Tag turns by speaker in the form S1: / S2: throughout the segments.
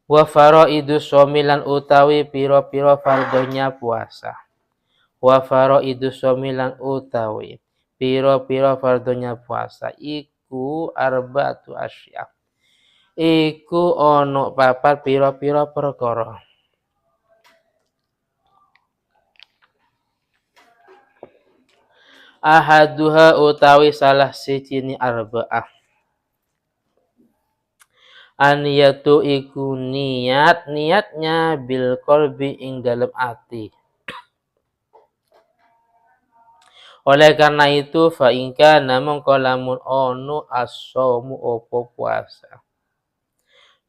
S1: Wa faraidu somilan utawi piro-piro fardonya puasa. Wa faraidu somilan utawi piro-piro fardonya puasa iku arba'atu asya. Iku ono papat piro-piro perkara. Ahaduha utawi salah sijine arba'ah. Aniyatu iku niatnya bil qalbi ing dalam ati. Oleh karena itu fa in kana mongko lamun ono as-saumu opo puasa.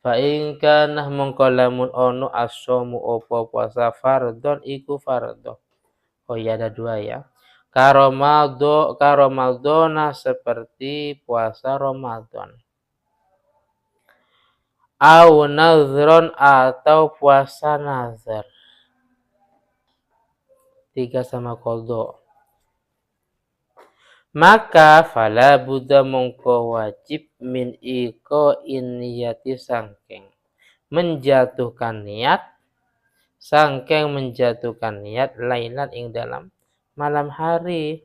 S1: Fa in kana mongko lamun ono as-saumu opo puasa fardhon iku fardho. Oh iya ada dua ya. Karomadona seperti puasa Ramadan. Au nazron atau puasa nazar. 3 sama qadha. Maka fala buddha mongko wajib min iko niyati sangking menjatuhkan niat lailan ing dalam malam hari.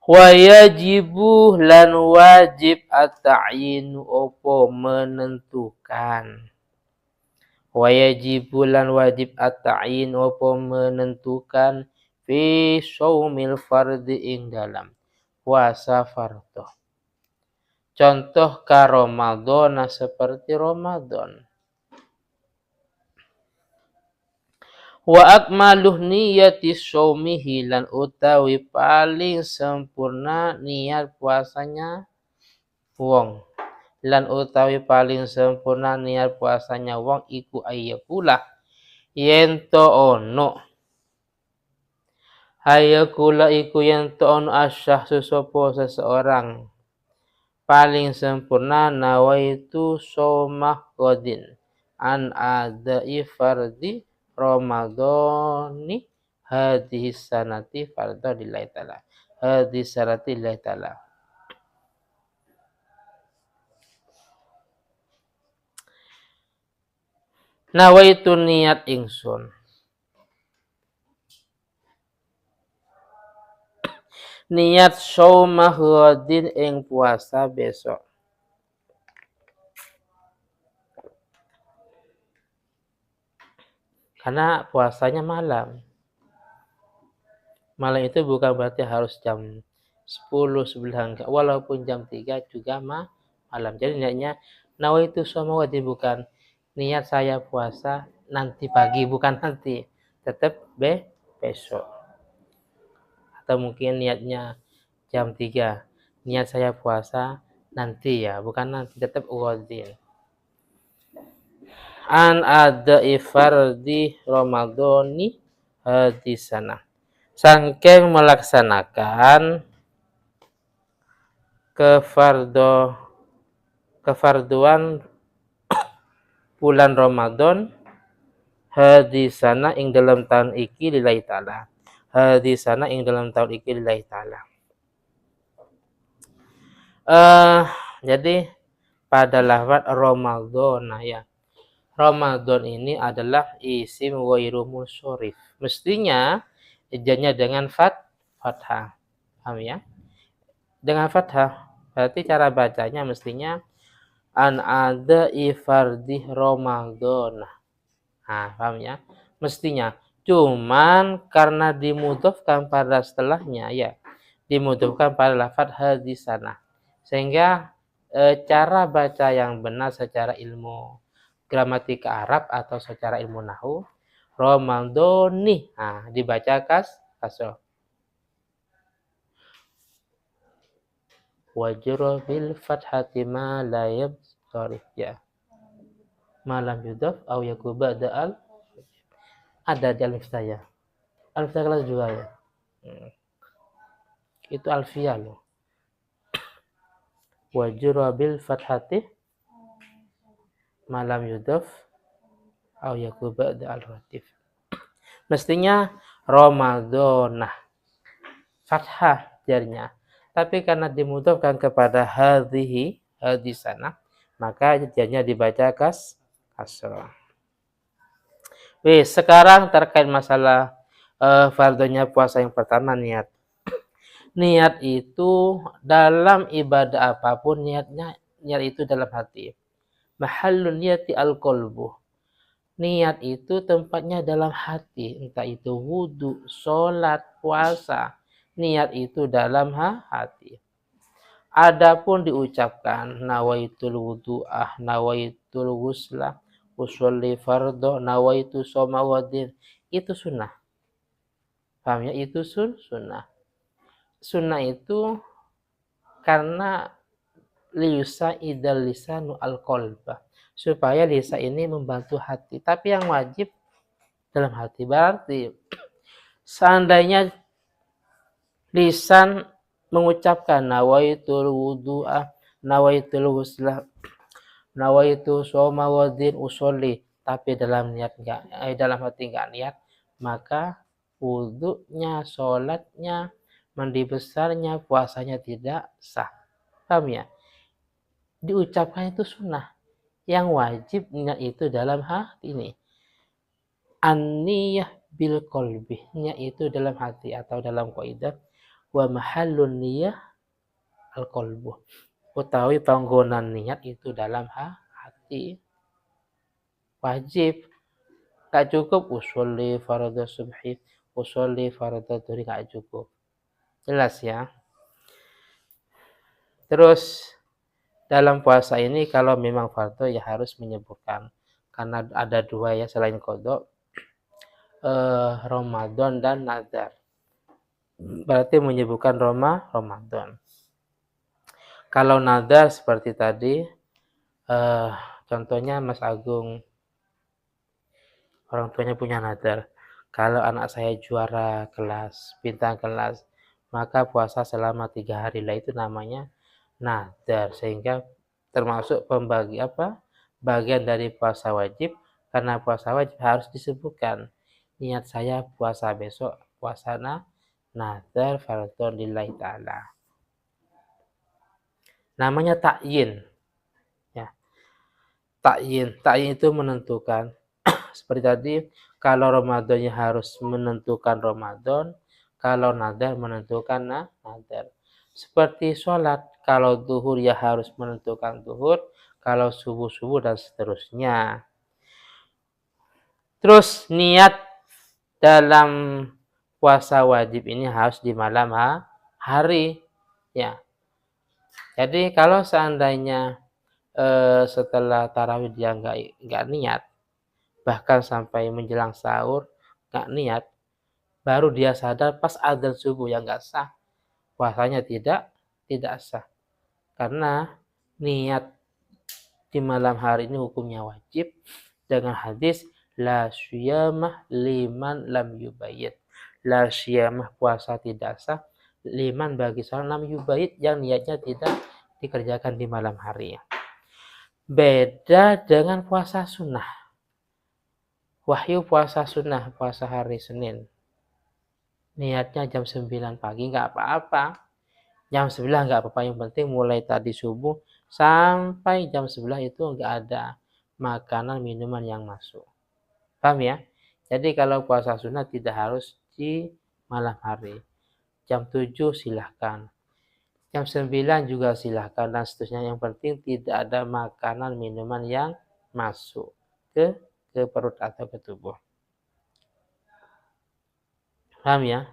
S1: Wa yajibu lan wajib at-ta'yinu opo menentukan. Wa yajibu lan wajib at-ta'yin opo menentukan fi shaumil fardi ing dalam puasa fardhu. Contoh ka Ramadan seperti Ramadan. Wa akmaluh niyati shaumihi lan utawi paling sempurna niat puasanya wong. Lan utawi paling sempurna niat puasanya wong iku ayyakula yento ono. Ayyakula iku yento ono asyah susopo seseorang. Paling sempurna nawaitu shaumah qadin an adai fardi Ramadhani hadhihi sanati fardhu lillahi ta'ala. Hadhihi sanati lillahi ta'ala. Nawaitu niat ingsun. Niat shaumah ghadin ing puasa besok. Karena puasanya malam. Malam itu bukan berarti harus jam 10, 11 enggak. Walaupun jam 3 juga malam. Jadi niatnya nawaitu shaumah ghadin bukan niat saya puasa nanti pagi, bukan nanti. Tetap besok. Atau mungkin niatnya jam 3. Niat saya puasa nanti ya, bukan nanti, tetap ghadin. An ada fardi Ramadhani hadisana. Sangking melaksanakan kefarduan bulan Ramadan hadisana ing dalam tahun iki lillahi ta'ala. Hadisana ing dalam tahun iki lillahi ta'ala. Jadi pada lafaz Ramadan ya. Ramadan ini adalah isim ghairu munsharif. Mestinya ejanya dengan fathah. Paham ya? Dengan fathah. Berarti cara bacanya mestinya an ada fardi Ramadan. Nah, paham ya? Mestinya. Cuman karena dimudhofkan pada setelahnya ya. Dimudhofkan pada lafaz hadisana. Sehingga cara baca yang benar secara ilmu gramatika Arab atau secara ilmu nahwu Ramadhani. Nah, dibaca kasroh. Wajra bil fathati ma la yabsharif ya. Malam yudhaf au yakuba da'al ada di alif saya. Alif saya kelas 2 ya. Itu alfiyah loh. Wajra bil fathati malam yudhaf au yakuba da'al ratif. Mestinya Ramadhanah. Fathah jarinya. Tapi karena dimudhafkan kepada hadhihi hadisana, maka jadinya dibaca kasroh. Sekarang terkait masalah fardunya puasa yang pertama, niat. Niat itu dalam ibadah apapun, niat itu dalam hati. Mahallun niyati al-qalbu. Niat itu tempatnya dalam hati, entah itu wudhu, sholat, puasa. Niat itu dalam hati. Adapun diucapkan nawaitul wudu'ah, nawaitul ghuslah, usolli fardhu, nawaitu shoma wadin, itu sunnah. Paham ya? Itu sunnah. Sunnah itu karena liusa idal lisanu al-qalba, supaya lisan ini membantu hati. Tapi yang wajib dalam hati. Berarti seandainya lisan mengucapkan nawaitul wudu'ah, nawaitul ghuslah, nawaitu shoma wadin usolli, tapi dalam dalam hati enggak niat, maka wudunya, sholatnya, mandi besarnya, puasanya tidak sah. Paham ya? Diucapkan itu sunnah. Yang wajib niat itu dalam hati ini. An-niyah bil qalbi, niat itu dalam hati, atau dalam kaidah wa mahallun niyah al-qalbu. Utawi panggonan niat itu dalam hati. Wajib. Gak cukup usolli fardhu subhi, usolli fardhu dhuhri, gak cukup. Jelas ya. Terus dalam puasa ini kalau memang fardhu ya harus menyebutkan, karena ada dua ya selain qada, Ramadan dan nazar. Berarti menyebutkan Ramadan. Kalau nazar seperti tadi, contohnya Mas Agung, orang tuanya punya nazar, kalau anak saya juara kelas, bintang kelas, maka puasa selama 3 hari lah, itu namanya nazar, sehingga termasuk bagian dari puasa wajib, karena puasa wajib harus disebutkan, niat saya puasa besok, puasa nazar fardhu lillahi ta'ala. Namanya takyin. Ya. Takyin itu menentukan. Seperti tadi, kalau Ramadannya harus menentukan Ramadan, kalau nazar menentukan nazar. Seperti sholat, kalau zuhur ya harus menentukan zuhur, kalau subuh dan seterusnya. Terus niat dalam puasa wajib ini harus di malam hari, ya. Jadi kalau seandainya setelah tarawih dia nggak niat, bahkan sampai menjelang sahur nggak niat, baru dia sadar pas adzan subuh, yang nggak sah, puasanya tidak sah, karena niat di malam hari ini hukumnya wajib dengan hadis la syiyamah liman lam yubayyit. La syiyamah, puasa tidak sah, liman bagi seorang lam yubayyit, yang niatnya tidak dikerjakan di malam hari. Beda dengan puasa sunnah. Wahyu puasa sunnah, puasa hari Senin, niatnya jam 9 pagi nggak apa-apa. Jam 9 nggak apa-apa, yang penting mulai tadi subuh sampai jam 11 itu nggak ada makanan minuman yang masuk. Paham ya? Jadi kalau puasa sunnah tidak harus di malam hari. Jam 7 silahkan. Jam 9 juga silahkan, dan seterusnya. Yang penting tidak ada makanan minuman yang masuk ke perut atau ke tubuh. Paham ya?